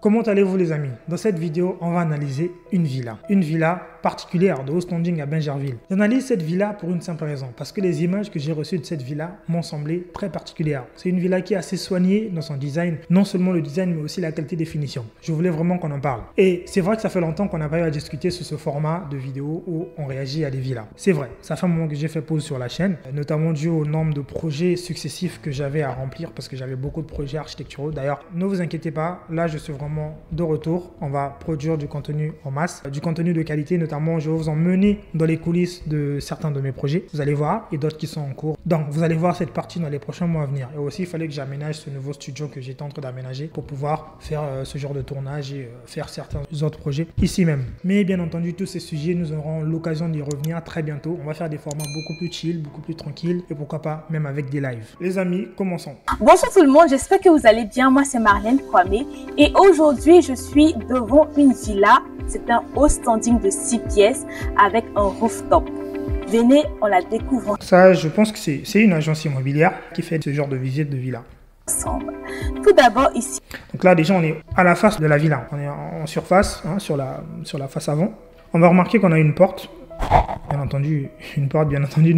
Comment allez-vous les amis? Dans cette vidéo, on va analyser une villa particulière de haut standing à Bingerville. J'analyse cette villa pour une simple raison, parce que les images que j'ai reçues de cette villa m'ont semblé très particulières. C'est une villa qui est assez soignée dans son design, non seulement le design mais aussi la qualité des finitions. Je voulais vraiment qu'on en parle. Et c'est vrai que ça fait longtemps qu'on n'a pas eu à discuter sur ce format de vidéo où on réagit à des villas. C'est vrai, ça fait un moment que j'ai fait pause sur la chaîne, notamment dû au nombre de projets successifs que j'avais à remplir parce que j'avais beaucoup de projets architecturaux. D'ailleurs, ne vous inquiétez pas, là je suis vraiment de retour. On va produire du contenu en masse, du contenu de qualité, notamment je vais vous emmener dans les coulisses de certains de mes projets. Vous allez voir, et d'autres qui sont en cours. Donc vous allez voir cette partie dans les prochains mois à venir. Et aussi, il fallait que j'aménage ce nouveau studio que j'étais en train d'aménager pour pouvoir faire ce genre de tournage et faire certains autres projets ici même. Mais bien entendu, tous ces sujets, nous aurons l'occasion d'y revenir très bientôt. On va faire des formats beaucoup plus chill, beaucoup plus tranquilles et pourquoi pas même avec des lives. Les amis, commençons. Bonjour tout le monde, j'espère que vous allez bien. Moi, c'est Marlène Kwame et aujourd'hui, je suis devant une villa. C'est un haut standing de 6 pièces avec un rooftop. Venez, on la découvre Ça, je pense que c'est une agence immobilière qui fait ce genre de visite de villa. Ensemble. Tout d'abord ici. Donc là, déjà, on est à la face de la villa. On est en surface, hein, sur la face avant. On va remarquer qu'on a une porte. Bien entendu, une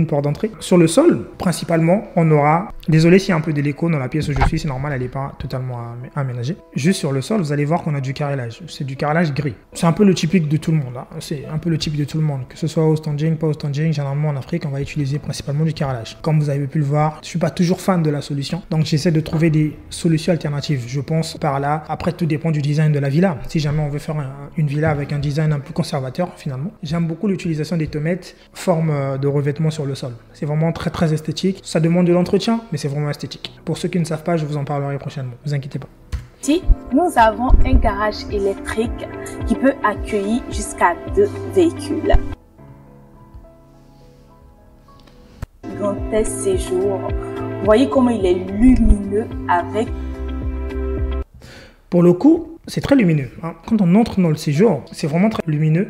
porte d'entrée. Sur le sol, principalement, on aura... Désolé s'il y a un peu de l'écho dans la pièce où je suis, c'est normal, elle n'est pas totalement aménagée. Juste sur le sol, vous allez voir qu'on a du carrelage. C'est du carrelage gris. C'est un peu le typique de tout le monde. Hein. C'est un peu le type de tout le monde. Que ce soit au standing, pas au standing, généralement en Afrique, on va utiliser principalement du carrelage. Comme vous avez pu le voir, je ne suis pas toujours fan de la solution. Donc j'essaie de trouver des solutions alternatives. Je pense par là, après tout dépend du design de la villa. Si jamais on veut faire une villa avec un design un peu conservateur, finalement. J'aime beaucoup l'utilisation des tomates, forme de revêtement sur le sol. C'est vraiment très très esthétique. Ça demande de l'entretien, mais c'est vraiment esthétique. Pour ceux qui ne savent pas, je vous en parlerai prochainement. Ne vous inquiétez pas. Ici, nous avons un garage électrique qui peut accueillir jusqu'à 2 véhicules. Grand test séjour. Vous voyez comment il est lumineux avec... Pour le coup, c'est très lumineux. Hein. Quand on entre dans le séjour, c'est vraiment très lumineux.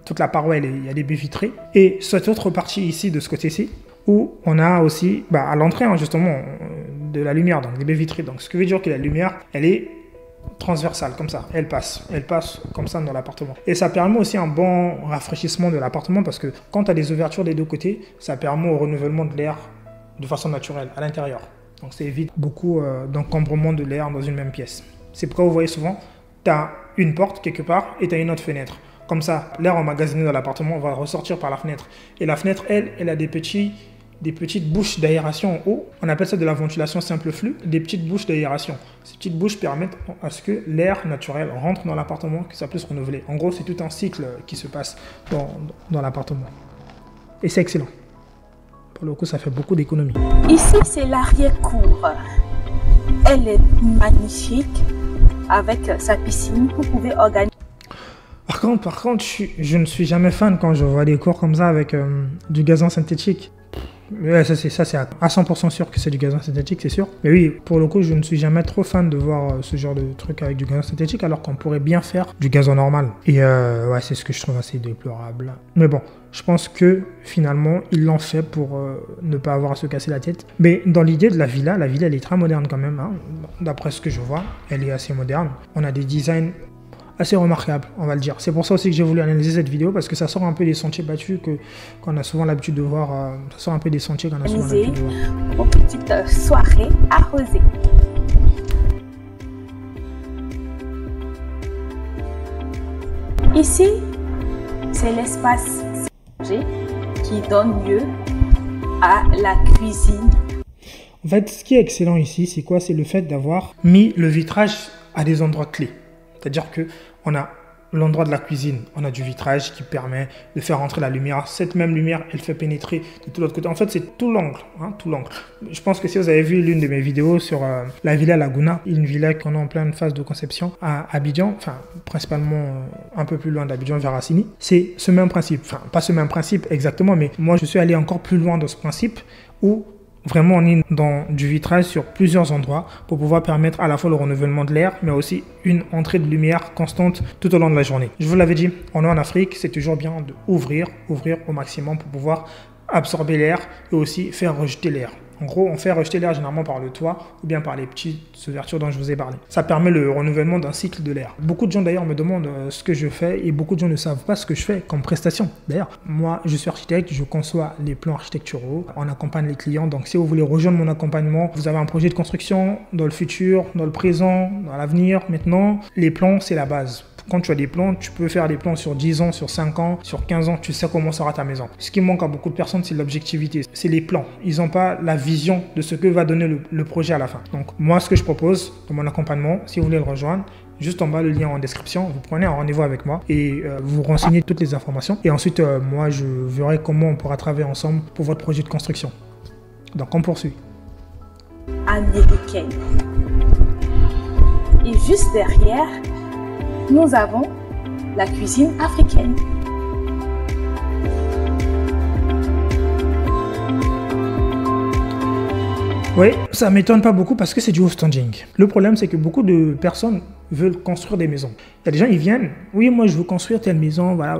Toute la paroi, il y a des baies vitrées. Et cette autre partie ici, de ce côté-ci, où on a aussi, à l'entrée, hein, justement, de la lumière, donc des baies vitrées. Donc, ce qui veut dire que la lumière, elle est transversale, comme ça. Elle passe comme ça dans l'appartement. Et ça permet aussi un bon rafraîchissement de l'appartement parce que quand tu as des ouvertures des deux côtés, ça permet au renouvellement de l'air de façon naturelle à l'intérieur. Donc, ça évite beaucoup d'encombrement de l'air dans une même pièce. C'est pourquoi vous voyez souvent, tu as une porte quelque part et tu as une autre fenêtre. Comme ça, l'air emmagasiné dans l'appartement va ressortir par la fenêtre. Et la fenêtre, elle a des petites bouches d'aération en haut. On appelle ça de la ventilation simple flux, des petites bouches d'aération. Ces petites bouches permettent à ce que l'air naturel rentre dans l'appartement, que ça puisse se renouveler. En gros, c'est tout un cycle qui se passe dans l'appartement. Et c'est excellent. Pour le coup, ça fait beaucoup d'économies. Ici, c'est l'arrière-cour. Elle est magnifique avec sa piscine. Vous pouvez organiser. Par contre, je ne suis jamais fan quand je vois des cours comme ça avec du gazon synthétique. Ouais, ça c'est à 100% sûr que c'est du gazon synthétique, c'est sûr. Mais oui, pour le coup, je ne suis jamais trop fan de voir ce genre de truc avec du gazon synthétique alors qu'on pourrait bien faire du gazon normal. Et ouais, c'est ce que je trouve assez déplorable. Mais bon, je pense que finalement, ils l'ont fait pour ne pas avoir à se casser la tête. Mais dans l'idée de la villa, elle est très moderne quand même. Hein. D'après ce que je vois, elle est assez moderne. On a des designs assez remarquable, on va le dire. C'est pour ça aussi que j'ai voulu analyser cette vidéo parce que ça sort un peu des sentiers battus qu'on a souvent l'habitude de voir. Ça sort un peu des sentiers qu'on a souvent l'habitude de voir. Une petite soirée arrosée. Ici, c'est l'espace qui donne lieu à la cuisine. En fait, ce qui est excellent ici, c'est quoi? C'est le fait d'avoir mis le vitrage à des endroits clés. C'est-à-dire qu'on a l'endroit de la cuisine, on a du vitrage qui permet de faire entrer la lumière. Cette même lumière, elle fait pénétrer de tout l'autre côté. En fait, c'est tout l'angle, hein, tout l'angle. Je pense que si vous avez vu l'une de mes vidéos sur la Villa Laguna, une villa qu'on est en pleine phase de conception à Abidjan, enfin principalement un peu plus loin d'Abidjan vers Assini, c'est ce même principe. Enfin, pas ce même principe exactement, mais moi je suis allé encore plus loin dans ce principe où vraiment, on est dans du vitrage sur plusieurs endroits pour pouvoir permettre à la fois le renouvellement de l'air, mais aussi une entrée de lumière constante tout au long de la journée. Je vous l'avais dit, on est en Afrique, c'est toujours bien d'ouvrir au maximum pour pouvoir absorber l'air et aussi faire rejeter l'air. En gros, on fait rejeter l'air généralement par le toit ou bien par les petites ouvertures dont je vous ai parlé. Ça permet le renouvellement d'un cycle de l'air. Beaucoup de gens d'ailleurs me demandent ce que je fais et beaucoup de gens ne savent pas ce que je fais comme prestation. D'ailleurs, moi, je suis architecte, je conçois les plans architecturaux, on accompagne les clients. Donc, si vous voulez rejoindre mon accompagnement, vous avez un projet de construction dans le futur, dans le présent, dans l'avenir, maintenant, les plans, c'est la base. Quand tu as des plans, tu peux faire des plans sur 10 ans, sur 5 ans, sur 15 ans, tu sais comment sera ta maison. Ce qui manque à beaucoup de personnes, c'est l'objectivité, c'est les plans. Ils n'ont pas la vision de ce que va donner le projet à la fin. Donc moi, ce que je propose dans mon accompagnement, si vous voulez le rejoindre, juste en bas, le lien en description, vous prenez un rendez-vous avec moi et vous renseignez toutes les informations. Et ensuite, moi, je verrai comment on pourra travailler ensemble pour votre projet de construction. Donc on poursuit. Américaine. Et juste derrière, nous avons la cuisine africaine. Oui, ça ne m'étonne pas beaucoup parce que c'est du home-staging. Le problème, c'est que beaucoup de personnes veulent construire des maisons. Il y a des gens, ils viennent, oui, moi je veux construire telle maison, voilà.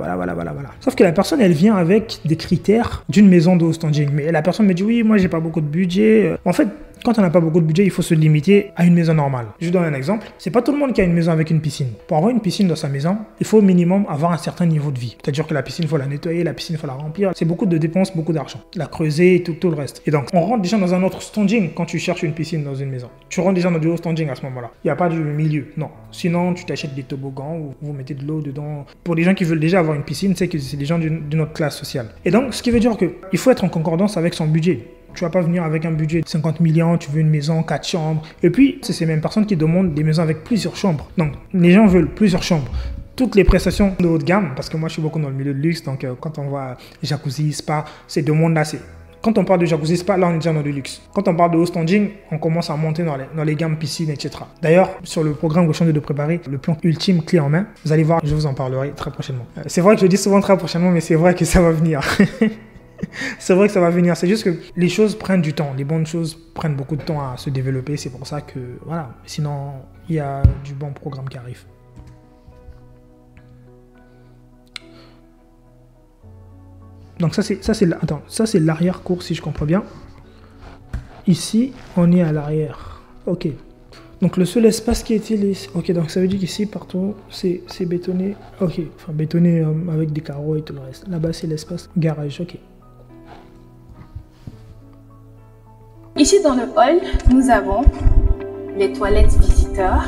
Sauf que la personne, elle vient avec des critères d'une maison de home-staging. Mais la personne me dit, oui, moi j'ai pas beaucoup de budget. En fait, quand on n'a pas beaucoup de budget, il faut se limiter à une maison normale. Je vous donne un exemple. C'est pas tout le monde qui a une maison avec une piscine. Pour avoir une piscine dans sa maison, il faut au minimum avoir un certain niveau de vie. C'est-à-dire que la piscine, il faut la nettoyer, la piscine, il faut la remplir. C'est beaucoup de dépenses, beaucoup d'argent. La creuser et tout le reste. Et donc, on rentre déjà dans un autre staging quand tu cherches une piscine dans une maison. Tu rentres déjà dans du home-staging à ce moment-là. Il n'y a pas du milieu, non. Sinon, tu t'achètes des toboggans ou vous mettez de l'eau dedans. Pour les gens qui veulent déjà avoir une piscine, c'est que c'est des gens d'une autre classe sociale. Et donc, ce qui veut dire qu'il faut être en concordance avec son budget. Tu vas pas venir avec un budget de 50 millions, tu veux une maison, 4 chambres. Et puis, c'est ces mêmes personnes qui demandent des maisons avec plusieurs chambres. Donc, les gens veulent plusieurs chambres. Toutes les prestations de haut de gamme, parce que moi, je suis beaucoup dans le milieu de luxe. Donc, quand on voit jacuzzi, spa, ces deux mondes-là, c'est... Quand on parle de jacuzzi spa, là on est déjà dans le luxe. Quand on parle de home-staging, on commence à monter dans les gammes piscines, etc. D'ailleurs, sur le programme que je suis en train de préparer, le plan ultime clé en main, vous allez voir, je vous en parlerai très prochainement. C'est vrai que je dis souvent très prochainement, mais c'est vrai que ça va venir. C'est vrai que ça va venir. C'est juste que les choses prennent du temps. Les bonnes choses prennent beaucoup de temps à se développer. C'est pour ça que, voilà. Sinon, il y a du bon programme qui arrive. Donc ça c'est l'arrière-cour si je comprends bien. Ici, on est à l'arrière. Ok. Donc le seul espace qui est utilisé. Ok, donc ça veut dire qu'ici, partout, c'est bétonné. Ok, enfin bétonné avec des carreaux et tout le reste. Là-bas, c'est l'espace garage. Ok. Ici dans le hall, nous avons les toilettes visiteurs.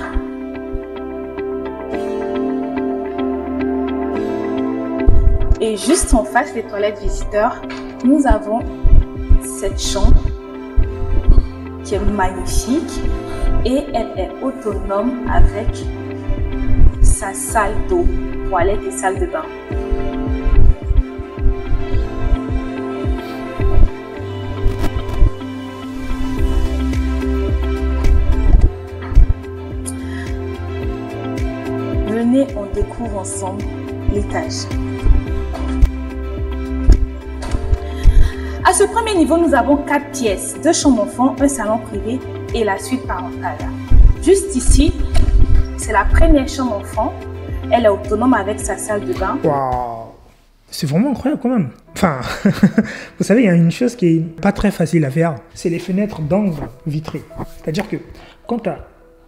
Et juste en face des toilettes visiteurs, nous avons cette chambre qui est magnifique et elle est autonome avec sa salle d'eau, toilette et salle de bain. Venez, on découvre ensemble l'étage. À ce premier niveau, nous avons 4 pièces, 2 chambres d'enfants, un salon privé et la suite parentale. Juste ici, c'est la première chambre d'enfant. Elle est autonome avec sa salle de bain. Waouh! C'est vraiment incroyable quand même. Enfin, vous savez, il y a une chose qui est pas très facile à faire, c'est les fenêtres d'angle vitrées. C'est-à-dire que quand tu as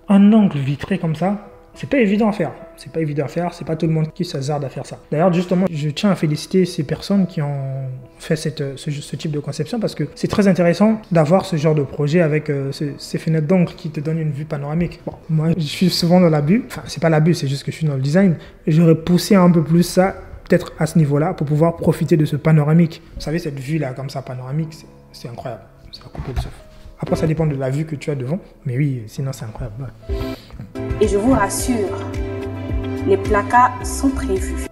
un angle vitré comme ça, c'est pas évident à faire. C'est pas évident à faire, c'est pas tout le monde qui s'hasarde à faire ça. D'ailleurs, justement, je tiens à féliciter ces personnes qui ont fait ce type de conception parce que c'est très intéressant d'avoir ce genre de projet avec ces fenêtres d'angle qui te donnent une vue panoramique. Bon, moi, je suis souvent dans l'abus. Enfin, c'est pas l'abus, c'est juste que je suis dans le design. J'aurais poussé un peu plus ça, peut-être à ce niveau-là, pour pouvoir profiter de ce panoramique. Vous savez, cette vue-là, comme ça, panoramique, c'est incroyable. Ça va couper le souffle. Après, ça dépend de la vue que tu as devant. Mais oui, sinon, c'est incroyable. Ouais. Et je vous rassure, les placards sont prévus.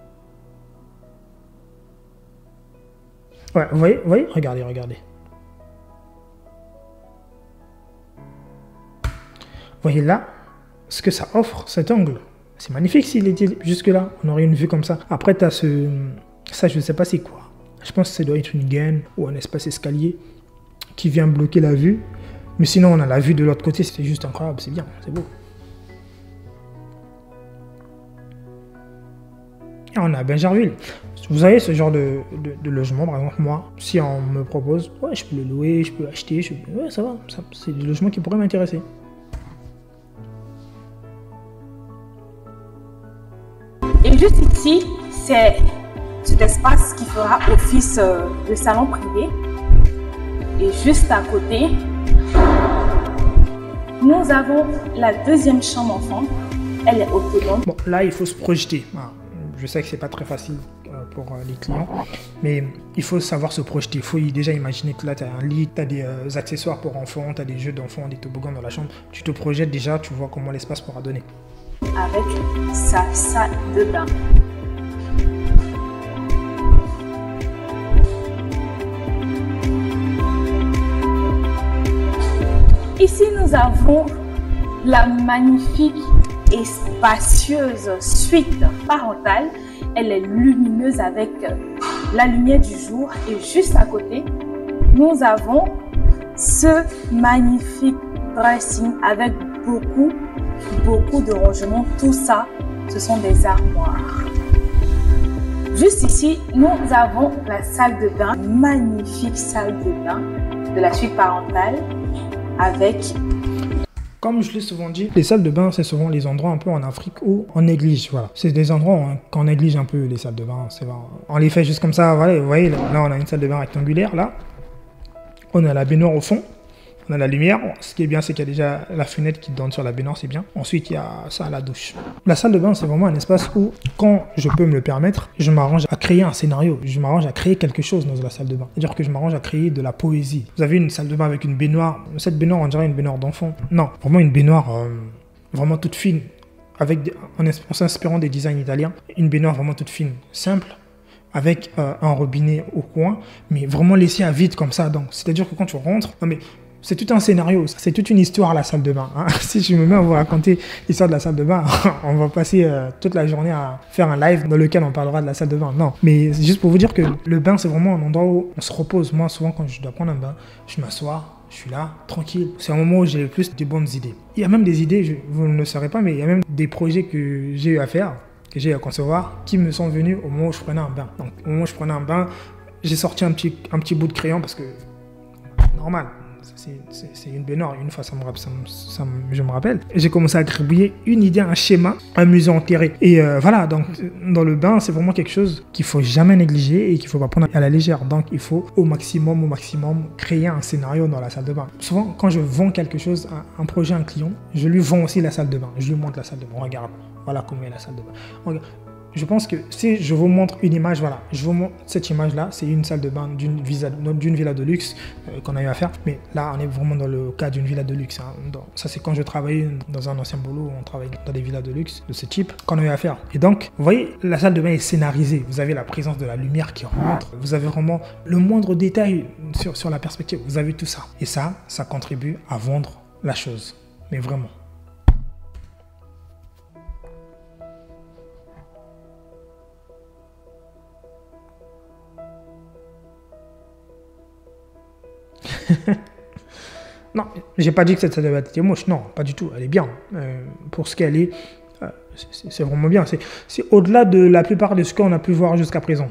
Ouais, vous voyez, regardez. Vous voyez là, ce que ça offre, cet angle. C'est magnifique s'il était jusque-là. On aurait une vue comme ça. Après, tu as ça, je ne sais pas c'est quoi. Je pense que ça doit être une gaine ou un espace escalier qui vient bloquer la vue. Mais sinon, on a la vue de l'autre côté. C'est juste incroyable, c'est bien, c'est beau. on est à Bingerville. Vous avez ce genre de logement, par exemple, moi, si on me propose, ouais, je peux le louer, je peux acheter, ouais, ça va, c'est des logements qui pourraient m'intéresser. Et juste ici, c'est cet espace qui fera office de salon privé. Et juste à côté, nous avons la deuxième chambre enfant. Elle est autonome. Bon, là, il faut se projeter. Je sais que c'est pas très facile pour les clients, mais il faut savoir se projeter. Il faut déjà imaginer que là, tu as un lit, tu as des accessoires pour enfants, tu as des jeux d'enfants, des toboggans dans la chambre. Tu te projettes déjà, tu vois comment l'espace pourra donner. Avec sa salle de bain. Ici, nous avons la magnifique et spacieuse suite parentale. Elle est lumineuse avec la lumière du jour. Et juste à côté, nous avons ce magnifique dressing avec beaucoup de rangements. Tout ça, ce sont des armoires. Juste ici, nous avons la salle de bain, magnifique salle de bain de la suite parentale avec... Comme je l'ai souvent dit, les salles de bain, c'est souvent les endroits un peu en Afrique où on néglige. Voilà. C'est des endroits qu'on néglige un peu, les salles de bain. On les fait juste comme ça. Voilà. Vous voyez, là, on a une salle de bain rectangulaire. Là, on a la baignoire au fond. On a la lumière. Ce qui est bien, c'est qu'il y a déjà la fenêtre qui donne sur la baignoire, c'est bien. Ensuite, il y a ça à la douche. La salle de bain, c'est vraiment un espace où, quand je peux me le permettre, je m'arrange à créer un scénario. Je m'arrange à créer quelque chose dans la salle de bain. C'est-à-dire que je m'arrange à créer de la poésie. Vous avez une salle de bain avec une baignoire. Cette baignoire, on dirait une baignoire d'enfant. Non, vraiment une baignoire vraiment toute fine, en s'inspirant des designs italiens. Une baignoire vraiment toute fine, simple, avec un robinet au coin, mais vraiment laissé à vide comme ça. C'est-à-dire que quand tu rentres, non mais c'est tout un scénario, c'est toute une histoire la salle de bain. Hein. Si je me mets à vous raconter l'histoire de la salle de bain, on va passer toute la journée à faire un live dans lequel on parlera de la salle de bain. Non, mais c'est juste pour vous dire que le bain, c'est vraiment un endroit où on se repose. Moi, souvent, quand je dois prendre un bain, je m'assois, je suis là, tranquille. C'est un moment où j'ai le plus de bonnes idées. Il y a même des idées, vous ne le saurez pas, mais il y a même des projets que j'ai eu à faire, que j'ai eu à concevoir, qui me sont venus au moment où je prenais un bain. Donc, au moment où je prenais un bain, j'ai sorti un petit bout de crayon parce que, normal. C'est une baignoire. Une fois, je me rappelle. J'ai commencé à gribouiller une idée, un schéma, un musée enterré. Et voilà, donc dans le bain, c'est vraiment quelque chose qu'il ne faut jamais négliger et qu'il ne faut pas prendre à la légère. Donc il faut au maximum, créer un scénario dans la salle de bain. Souvent, quand je vends quelque chose, un projet à un client, je lui vends aussi la salle de bain. Je lui montre la salle de bain. Regarde, voilà comment est la salle de bain. Regarde. Je pense que si je vous montre une image, voilà, je vous montre cette image-là, c'est une salle de bain d'une villa de luxe qu'on a eu à faire. Mais là, on est vraiment dans le cas d'une villa de luxe. Hein. Ça, c'est quand je travaillais dans un ancien boulot où on travaillait dans des villas de luxe de ce type qu'on a eu à faire. Et donc, vous voyez, la salle de bain est scénarisée. Vous avez la présence de la lumière qui rentre. Vous avez vraiment le moindre détail sur la perspective. Vous avez tout ça. Et ça contribue à vendre la chose. Mais vraiment. Non, j'ai pas dit que cette salle de bain était moche, non, pas du tout, elle est bien. Pour ce qu'elle est, c'est vraiment bien. C'est au-delà de la plupart de ce qu'on a pu voir jusqu'à présent.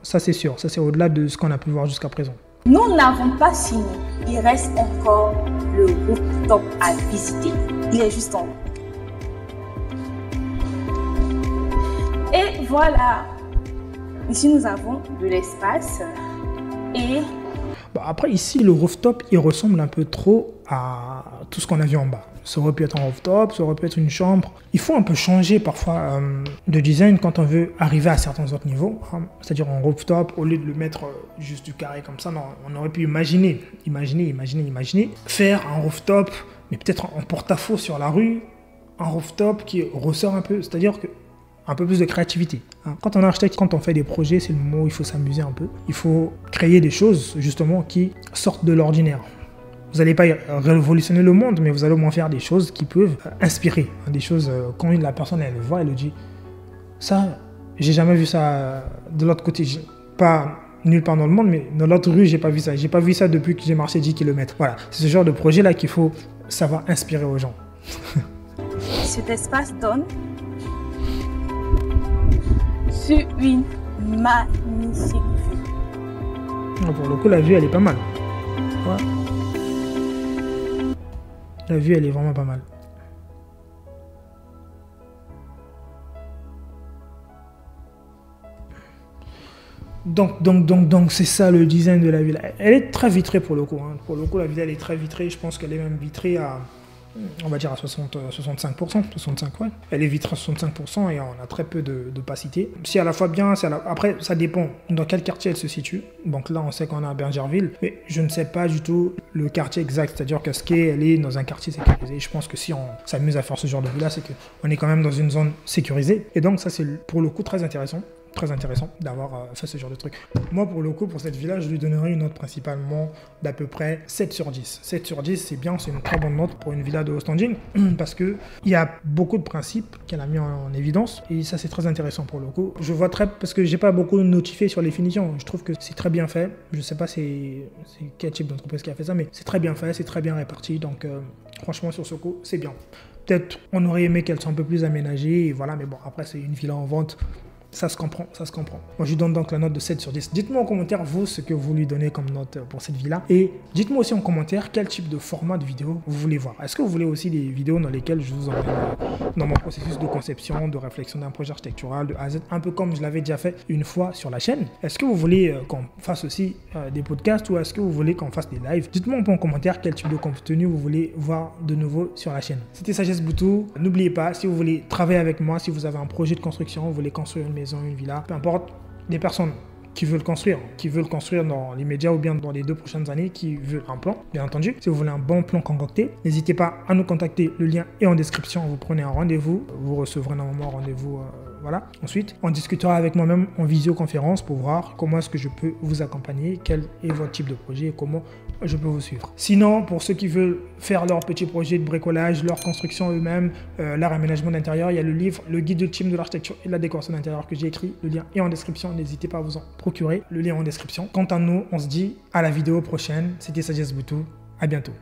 Ça, c'est sûr, ça, c'est au-delà de ce qu'on a pu voir jusqu'à présent. Nous n'avons pas fini. Il reste encore le rooftop à visiter. Il est juste en haut. Et voilà. Ici, nous avons de l'espace et... Bon, après, ici, le rooftop, il ressemble un peu trop à tout ce qu'on a vu en bas. Ça aurait pu être un rooftop, ça aurait pu être une chambre. Il faut un peu changer parfois de design quand on veut arriver à certains autres niveaux. Hein. C'est-à-dire un rooftop, au lieu de le mettre juste du carré comme ça, non, on aurait pu imaginer, faire un rooftop, mais peut-être en porte-à-faux sur la rue, un rooftop qui ressort un peu, c'est-à-dire que un peu plus de créativité. Quand on est architecte, quand on fait des projets, c'est le moment où il faut s'amuser un peu. Il faut créer des choses, justement, qui sortent de l'ordinaire. Vous n'allez pas révolutionner le monde, mais vous allez au moins faire des choses qui peuvent inspirer. Des choses, quand la personne elle le voit, elle le dit « Ça, j'ai jamais vu ça de l'autre côté. Pas nulle part dans le monde, mais dans l'autre rue, j'ai pas vu ça. J'ai pas vu ça depuis que j'ai marché 10 km. » Voilà, c'est ce genre de projet-là qu'il faut savoir inspirer aux gens. sur une magnifique vue. Pour le coup, la vue, elle est pas mal. Ouais. La vue, elle est vraiment pas mal. Donc, c'est ça le design de la villa. Elle est très vitrée pour le coup. Hein. Pour le coup, la villa, elle est très vitrée. Je pense qu'elle est même vitrée à, on va dire à 65%. 65, ouais. Elle est vitrée à 65% et on a très peu d'opacité. C'est à la fois bien, après, ça dépend dans quel quartier elle se situe. Donc là, on sait qu'on est à Bingerville, mais je ne sais pas du tout le quartier exact. C'est-à-dire que elle est dans un quartier sécurisé. Je pense que si on s'amuse à faire ce genre de villa, c'est qu'on est quand même dans une zone sécurisée. Et donc, ça, c'est pour le coup très intéressant. Très intéressant d'avoir fait ce genre de truc. Moi, pour le coup, pour cette villa, je lui donnerais une note principalement d'à peu près 7 sur 10. 7 sur 10, c'est bien, c'est une très bonne note pour une villa de haut standing parce qu'il y a beaucoup de principes qu'elle a mis en évidence et ça, c'est très intéressant pour le coup. Je vois parce que j'ai pas beaucoup notifié sur les finitions. Je trouve que c'est très bien fait. Je sais pas c'est quel type d'entreprise qui a fait ça, mais c'est très bien fait, c'est très bien réparti. Donc, franchement, sur ce coup, c'est bien. Peut-être on aurait aimé qu'elle soit un peu plus aménagée, et voilà, mais bon, après, c'est une villa en vente. Ça se comprend, ça se comprend. Moi, je lui donne donc la note de 7 sur 10. Dites-moi en commentaire, vous, ce que vous lui donnez comme note pour cette villa. Et dites-moi aussi en commentaire quel type de format de vidéo vous voulez voir. Est-ce que vous voulez aussi des vidéos dans lesquelles je vous emmène dans mon processus de conception, de réflexion d'un projet architectural, de A à Z, un peu comme je l'avais déjà fait une fois sur la chaîne? Est-ce que vous voulez qu'on fasse aussi des podcasts ou est-ce que vous voulez qu'on fasse des lives? Dites-moi en commentaire quel type de contenu vous voulez voir de nouveau sur la chaîne. C'était Sagesse Boutou. N'oubliez pas, si vous voulez travailler avec moi, si vous avez un projet de construction, vous voulez construire une maison, une villa, peu importe, des personnes qui veulent construire dans les médias ou bien dans les 2 prochaines années, qui veulent un plan, bien entendu. Si vous voulez un bon plan concocté, n'hésitez pas à nous contacter. Le lien est en description. Vous prenez un rendez-vous, vous recevrez normalement un rendez-vous. Voilà. Ensuite, on discutera avec moi-même en visioconférence pour voir comment est-ce que je peux vous accompagner, quel est votre type de projet et comment je peux vous suivre. Sinon, pour ceux qui veulent faire leur petit projet de bricolage, leur construction eux-mêmes, leur aménagement d'intérieur, il y a le livre, le guide ultime de l'architecture et de la décoration d'intérieur que j'ai écrit. Le lien est en description. N'hésitez pas à vous en procurer. Le lien est en description. Quant à nous, on se dit à la vidéo prochaine. C'était Sagesse Boutou. À bientôt.